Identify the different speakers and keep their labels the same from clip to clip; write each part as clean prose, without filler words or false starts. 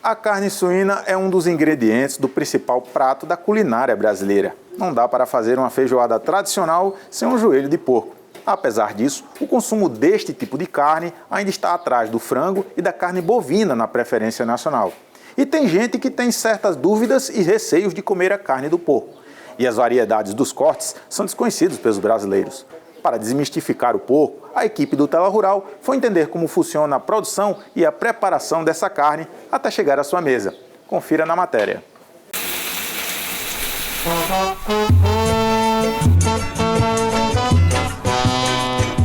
Speaker 1: A carne suína é um dos ingredientes do principal prato da culinária brasileira. Não dá para fazer uma feijoada tradicional sem um joelho de porco. Apesar disso, o consumo deste tipo de carne ainda está atrás do frango e da carne bovina na preferência nacional. E tem gente que tem certas dúvidas e receios de comer a carne do porco. E as variedades dos cortes são desconhecidas pelos brasileiros. Para desmistificar o porco, a equipe do Tela Rural foi entender como funciona a produção e a preparação dessa carne até chegar à sua mesa. Confira na matéria.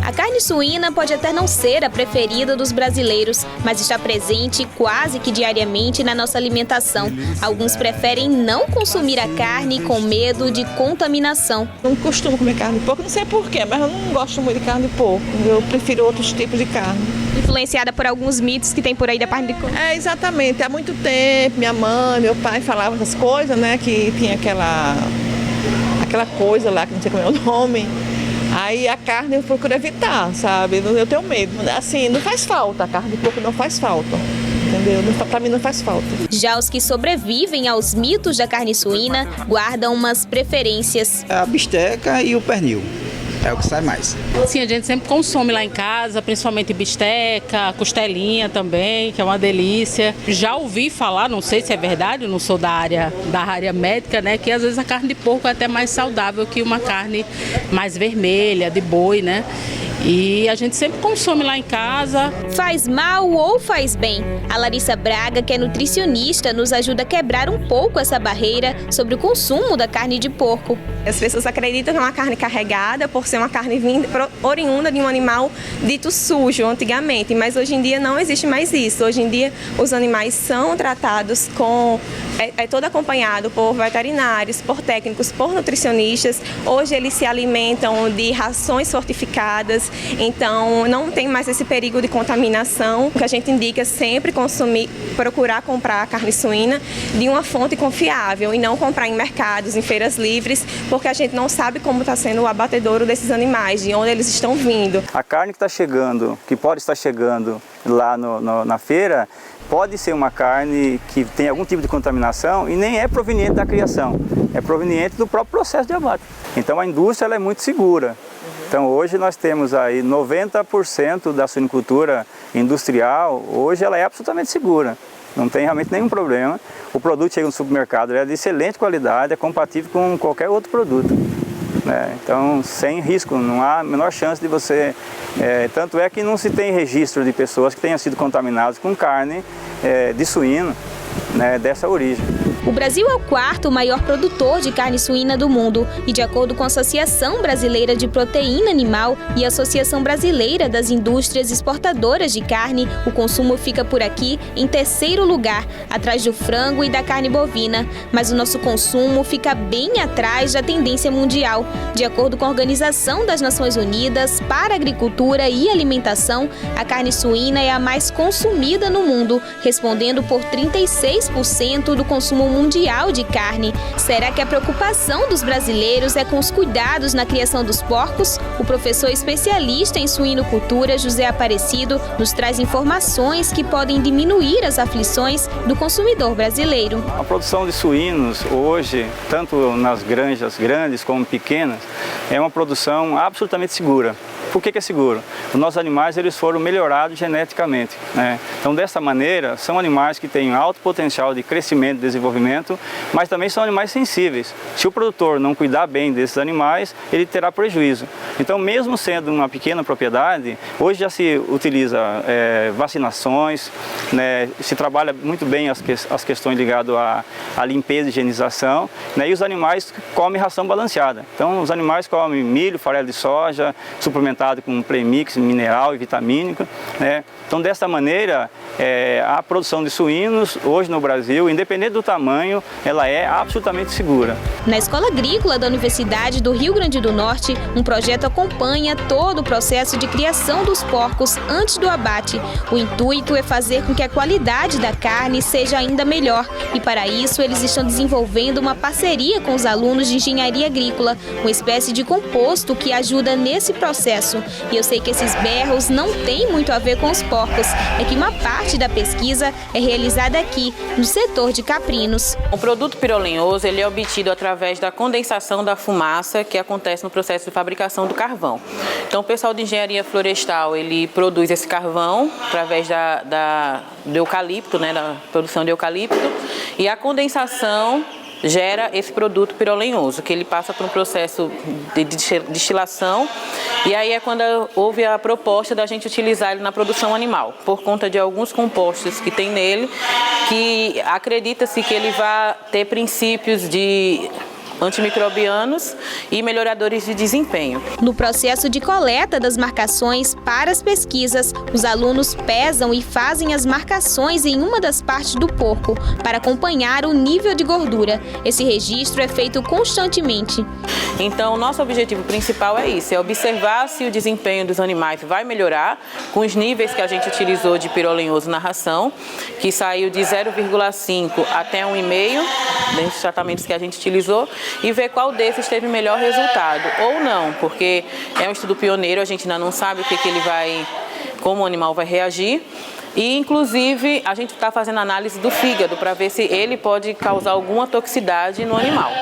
Speaker 2: A carne suína pode até não ser a preferida dos brasileiros, mas está presente quase que diariamente na nossa alimentação. Alguns preferem não consumir a carne com medo de contaminação.
Speaker 3: Não costumo comer carne de porco, não sei porquê, mas eu não gosto muito de carne de porco. Eu prefiro outros tipos de carne.
Speaker 2: Influenciada por alguns mitos que tem por aí da carne de porco.
Speaker 3: Exatamente. Há muito tempo, minha mãe, meu pai falavam essas coisas, né? Que tinha aquela coisa lá, que não sei como é o nome. Aí a carne eu procuro evitar, sabe? Eu tenho medo. Assim, não faz falta, a carne de porco não faz falta, entendeu? Pra mim não faz falta.
Speaker 2: Já os que sobrevivem aos mitos da carne suína guardam umas preferências.
Speaker 4: A bisteca e o pernil. É o que sai mais.
Speaker 5: Sim, a gente sempre consome lá em casa, principalmente bisteca, costelinha também, que é uma delícia. Já ouvi falar, não sei se é verdade, eu não sou da área médica, né, que às vezes a carne de porco é até mais saudável que uma carne mais vermelha, de boi, né? E a gente sempre consome lá em casa.
Speaker 2: Faz mal ou faz bem? A Larissa Braga, que é nutricionista, nos ajuda a quebrar um pouco essa barreira sobre o consumo da carne de porco.
Speaker 6: As pessoas acreditam que é uma carne carregada por ser uma carne oriunda de um animal dito sujo antigamente, mas hoje em dia não existe mais isso. Hoje em dia os animais são tratados é todo acompanhado por veterinários, por técnicos, por nutricionistas. Hoje eles se alimentam de rações fortificadas, então não tem mais esse perigo de contaminação. O que a gente indica é sempre procurar comprar carne suína de uma fonte confiável e não comprar em mercados, em feiras livres, porque a gente não sabe como está sendo o abatedouro desses animais, de onde eles estão vindo.
Speaker 4: A carne que está chegando, que pode estar chegando lá na feira, pode ser uma carne que tem algum tipo de contaminação e nem é proveniente da criação, é proveniente do próprio processo de abate. Então a indústria ela é muito segura. Então hoje nós temos aí 90% da suinicultura industrial, hoje ela é absolutamente segura. Não tem realmente nenhum problema. O produto chega no supermercado, ele é de excelente qualidade, é compatível com qualquer outro produto. Então, sem risco, não há a menor chance de você... tanto é que não se tem registro de pessoas que tenham sido contaminadas com carne de suíno, dessa origem.
Speaker 2: O Brasil é o quarto maior produtor de carne suína do mundo e, de acordo com a Associação Brasileira de Proteína Animal e a Associação Brasileira das Indústrias Exportadoras de Carne, o consumo fica por aqui em terceiro lugar, atrás do frango e da carne bovina. Mas o nosso consumo fica bem atrás da tendência mundial. De acordo com a Organização das Nações Unidas para a Agricultura e Alimentação, a carne suína é a mais consumida no mundo, respondendo por 36% do consumo mundial de carne. Será que a preocupação dos brasileiros é com os cuidados na criação dos porcos? O professor especialista em suinocultura, José Aparecido, nos traz informações que podem diminuir as aflições do consumidor brasileiro.
Speaker 4: A produção de suínos hoje, tanto nas granjas grandes como pequenas, é uma produção absolutamente segura. Por que é seguro? Os nossos animais eles foram melhorados geneticamente, Então, dessa maneira, são animais que têm alto potencial de crescimento e desenvolvimento, mas também são animais sensíveis. Se o produtor não cuidar bem desses animais, ele terá prejuízo. Então, mesmo sendo uma pequena propriedade, hoje já se utiliza vacinações, se trabalha muito bem as questões ligadas à limpeza e higienização, e os animais comem ração balanceada. Então, os animais comem milho, farelo de soja, suplementado com premix mineral e vitamínico. Então, dessa maneira, a produção de suínos hoje no Brasil, independente do tamanho, ela é absolutamente segura.
Speaker 2: Na Escola Agrícola da Universidade do Rio Grande do Norte, um projeto acompanha todo o processo de criação dos porcos antes do abate. O intuito é fazer com que a qualidade da carne seja ainda melhor e, para isso, eles estão desenvolvendo uma parceria com os alunos de engenharia agrícola, uma espécie de composto que ajuda nesse processo. curioso. E eu sei que esses berros não têm muito a ver com os porcos, é que uma parte da pesquisa é realizada aqui, no setor de caprinos.
Speaker 7: O produto pirolenhoso ele é obtido através da condensação da fumaça que acontece no processo de fabricação do carvão. Então o pessoal de engenharia florestal ele produz esse carvão através do eucalipto, né, da produção de eucalipto, e a condensação gera esse produto pirolenhoso, que ele passa por um processo de destilação, e aí é quando houve a proposta da gente utilizar ele na produção animal, por conta de alguns compostos que tem nele, que acredita-se que ele vai ter princípios de antimicrobianos e melhoradores de desempenho.
Speaker 2: No processo de coleta das marcações para as pesquisas, os alunos pesam e fazem as marcações em uma das partes do porco para acompanhar o nível de gordura. Esse registro é feito constantemente.
Speaker 7: Então, o nosso objetivo principal é isso, é observar se o desempenho dos animais vai melhorar com os níveis que a gente utilizou de pirolenhoso na ração, que saiu de 0,5 até 1,5, desses tratamentos que a gente utilizou, e ver qual desses teve melhor resultado, ou não, porque é um estudo pioneiro, a gente ainda não sabe como o animal vai reagir. E, inclusive, a gente está fazendo análise do fígado para ver se ele pode causar alguma toxicidade no animal.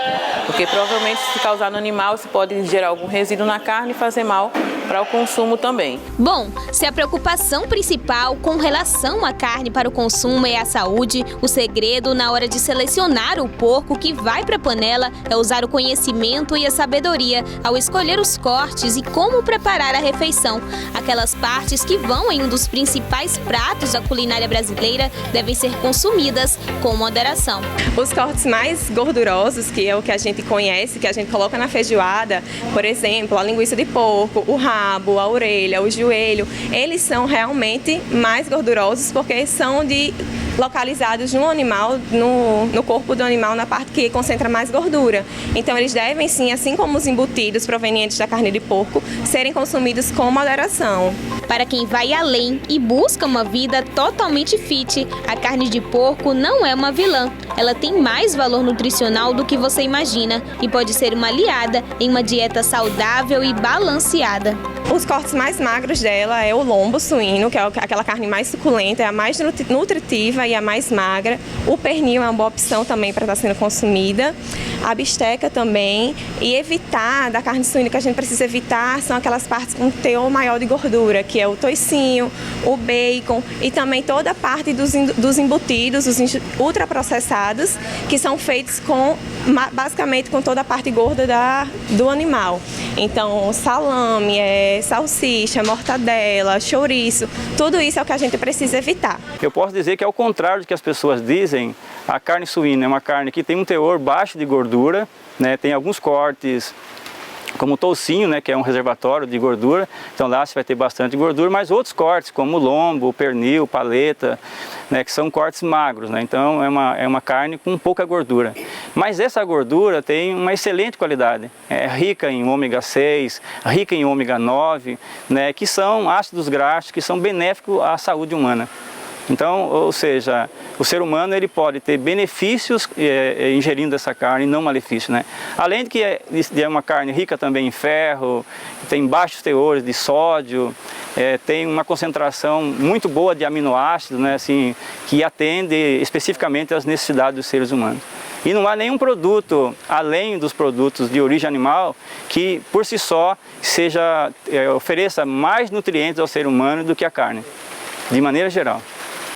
Speaker 7: Porque, provavelmente, se causar no animal, isso pode gerar algum resíduo na carne e fazer mal para o consumo também.
Speaker 2: Bom, se a preocupação principal com relação à carne para o consumo é a saúde, o segredo na hora de selecionar o porco que vai para a panela é usar o conhecimento e a sabedoria ao escolher os cortes e como preparar a refeição. Aquelas partes que vão em um dos principais pratos da culinária brasileira devem ser consumidas com moderação.
Speaker 6: Os cortes mais gordurosos, que é o que a gente conhece, que a gente coloca na feijoada, por exemplo, a linguiça de porco, o rabo, a orelha, o joelho, eles são realmente mais gordurosos porque são localizados no animal, no corpo do animal, na parte que concentra mais gordura. Então eles devem sim, assim como os embutidos provenientes da carne de porco, serem consumidos com moderação.
Speaker 2: Para quem vai além e busca uma vida totalmente fit, a carne de porco não é uma vilã. Ela tem mais valor nutricional do que você imagina e pode ser uma aliada em uma dieta saudável e balanceada.
Speaker 6: Os cortes mais magros dela é o lombo suíno, que é aquela carne mais suculenta, é a mais nutritiva e a mais magra. O pernil é uma boa opção também para estar sendo consumida. A bisteca também. E evitar, da carne suína que a gente precisa evitar, são aquelas partes com teor maior de gordura, que é o toicinho, o bacon e também toda a parte dos embutidos, os ultraprocessados, que são feitos basicamente com toda a parte gorda do animal. Então, salame, salsicha, mortadela, chouriço, tudo isso é o que a gente precisa evitar.
Speaker 4: Eu posso dizer que, ao contrário do que as pessoas dizem, a carne suína é uma carne que tem um teor baixo de gordura, né? Tem alguns cortes, como o toucinho, né, que é um reservatório de gordura, então lá você vai ter bastante gordura, mas outros cortes, como o lombo, o pernil, paleta, né, que são cortes magros, né, então é uma carne com pouca gordura. Mas essa gordura tem uma excelente qualidade, é rica em ômega 6, rica em ômega 9, né, que são ácidos graxos que são benéficos à saúde humana. Então, ou seja, o ser humano ele pode ter benefícios ingerindo essa carne, não malefícios, né? Além de que é uma carne rica também em ferro, tem baixos teores de sódio, tem uma concentração muito boa de aminoácidos, né, assim, que atende especificamente às necessidades dos seres humanos. E não há nenhum produto, além dos produtos de origem animal, que por si só ofereça mais nutrientes ao ser humano do que a carne, de maneira geral.